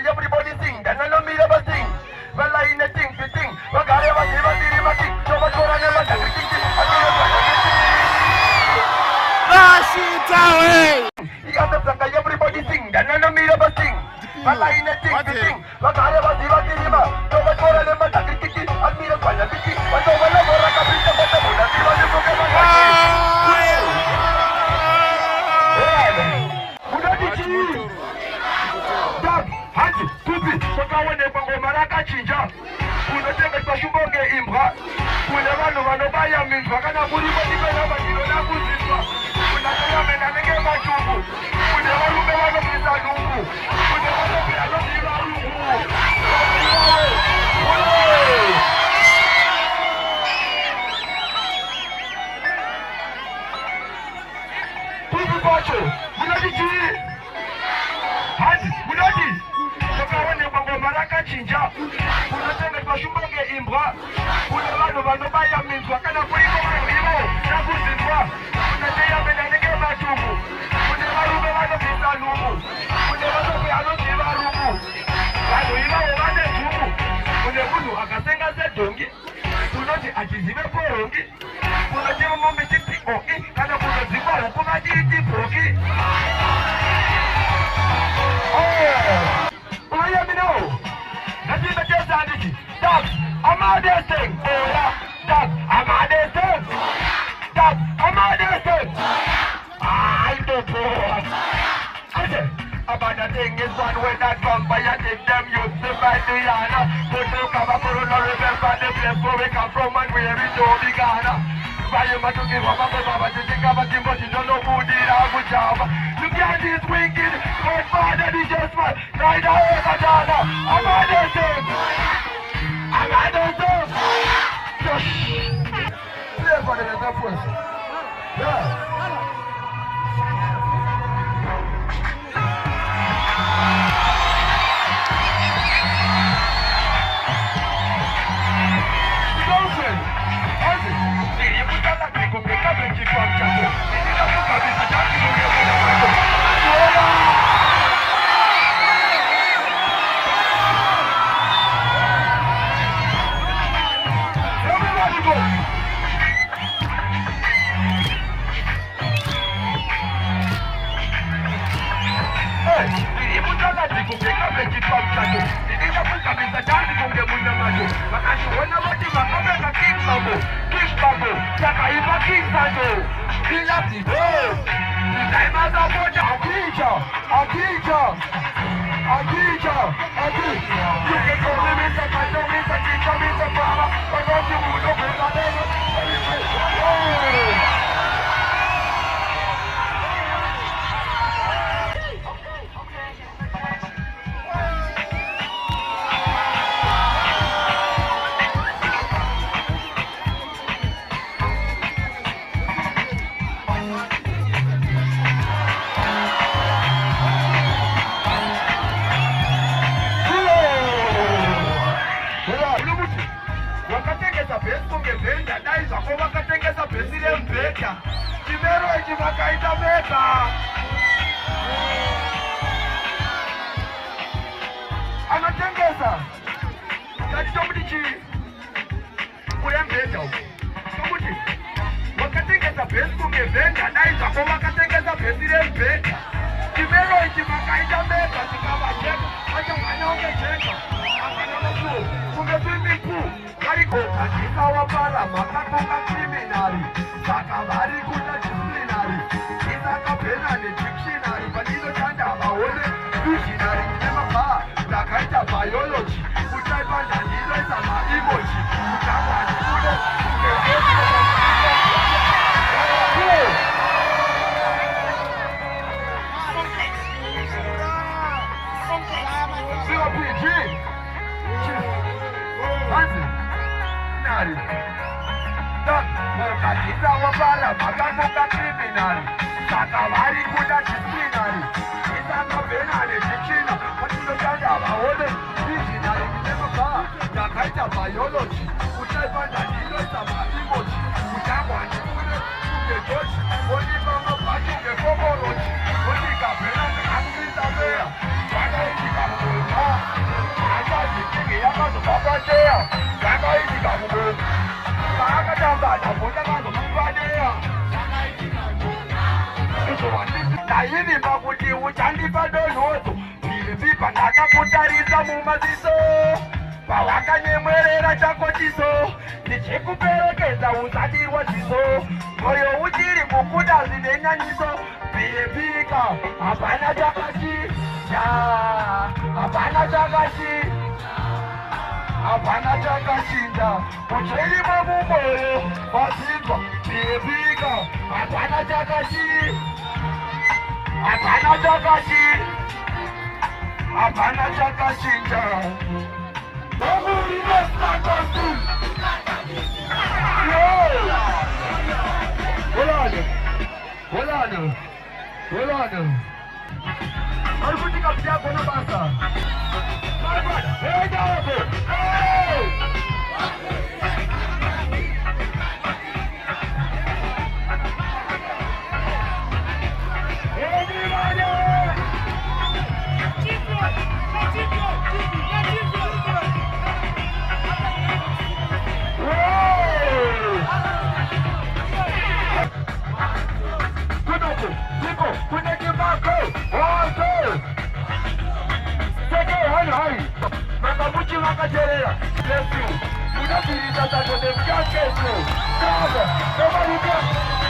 Everybody sing, then I know me never sing. Well, I in a thing, we think. Well, God, ever give a thing, never think. So much more, I never think. Everybody sing, then I know me never sing. Well, I in a thing, we think. Well, God, ever give a thing, never. So much more, I never think. I mean, a fire, I don't know what I can be. Chinja, unataka tashubonge imbra, unevano vanobaya minzwa kana muri vatikana vatino nakuzizwa, unataka mena nenge machubu, unevarume vanobvisa lungu, unevarume vanobvisa lungu. Tupu kwacho, munati chii? Hadi, munati? Tokawane kwango maraka chinja, unataka tashubonge imbra, unevano vanobaya minzwa kana muri vatikana nakuzizwa, unataka mena nenge machubu, unevarume vanobvisa lungu, unevarume vanobvisa lungu. Vanhu ivavo vane dhumu, kune munhu akasenga sedhongi, unoti achizive porongi, unoti mumombe chiti oki, kana kunodzikwa huku vachiti bhoki. Unayamino, nachive chesa handiti, Dad, amadeseng, oya, Dad, amadeseng, Dad, amadeseng. I don't know. About the thing is one way that come by and take them used to fight the yana. Put no cover for no remember the place where we come from and where we don't be gonna. Why you want to give up a baba to think about him but you don't know who did a good job. Look at this wicked, God father is just man. Neither ever done. I'm on the same. I'm on the same. Just play for the next person. Yeah. Criminal, Sakavari, good at criminal. It's a biology, utaipanda ndilo zamatimoji, utangwani kune ugejoji, onibanga pati ugekokoroji, onikapena nekakumizameya, vakaitika mubona, achazikingi yakazopapateya, vakaitika mubona, vakatambana bona kazomupadeya, nayirimba kuti uchandipa donhozo, ndiripipa ndakakutaridza mumaziso, pawakanyemwerera chako chiso, ndichikuperekedza usadirwa ziso, moyo uchiri kukuda zvinenyanyiso, biripika hapana chakachinja, hapana chakachinja, uchirimo mumoyo wazinzwa, biripika hapana chakachinja, hapana chakachinja. Hold on. Alikutika mjako na basa. Hey, Dago! Hey! Bless you. You don't believe that I got them. Can't get you. Come on.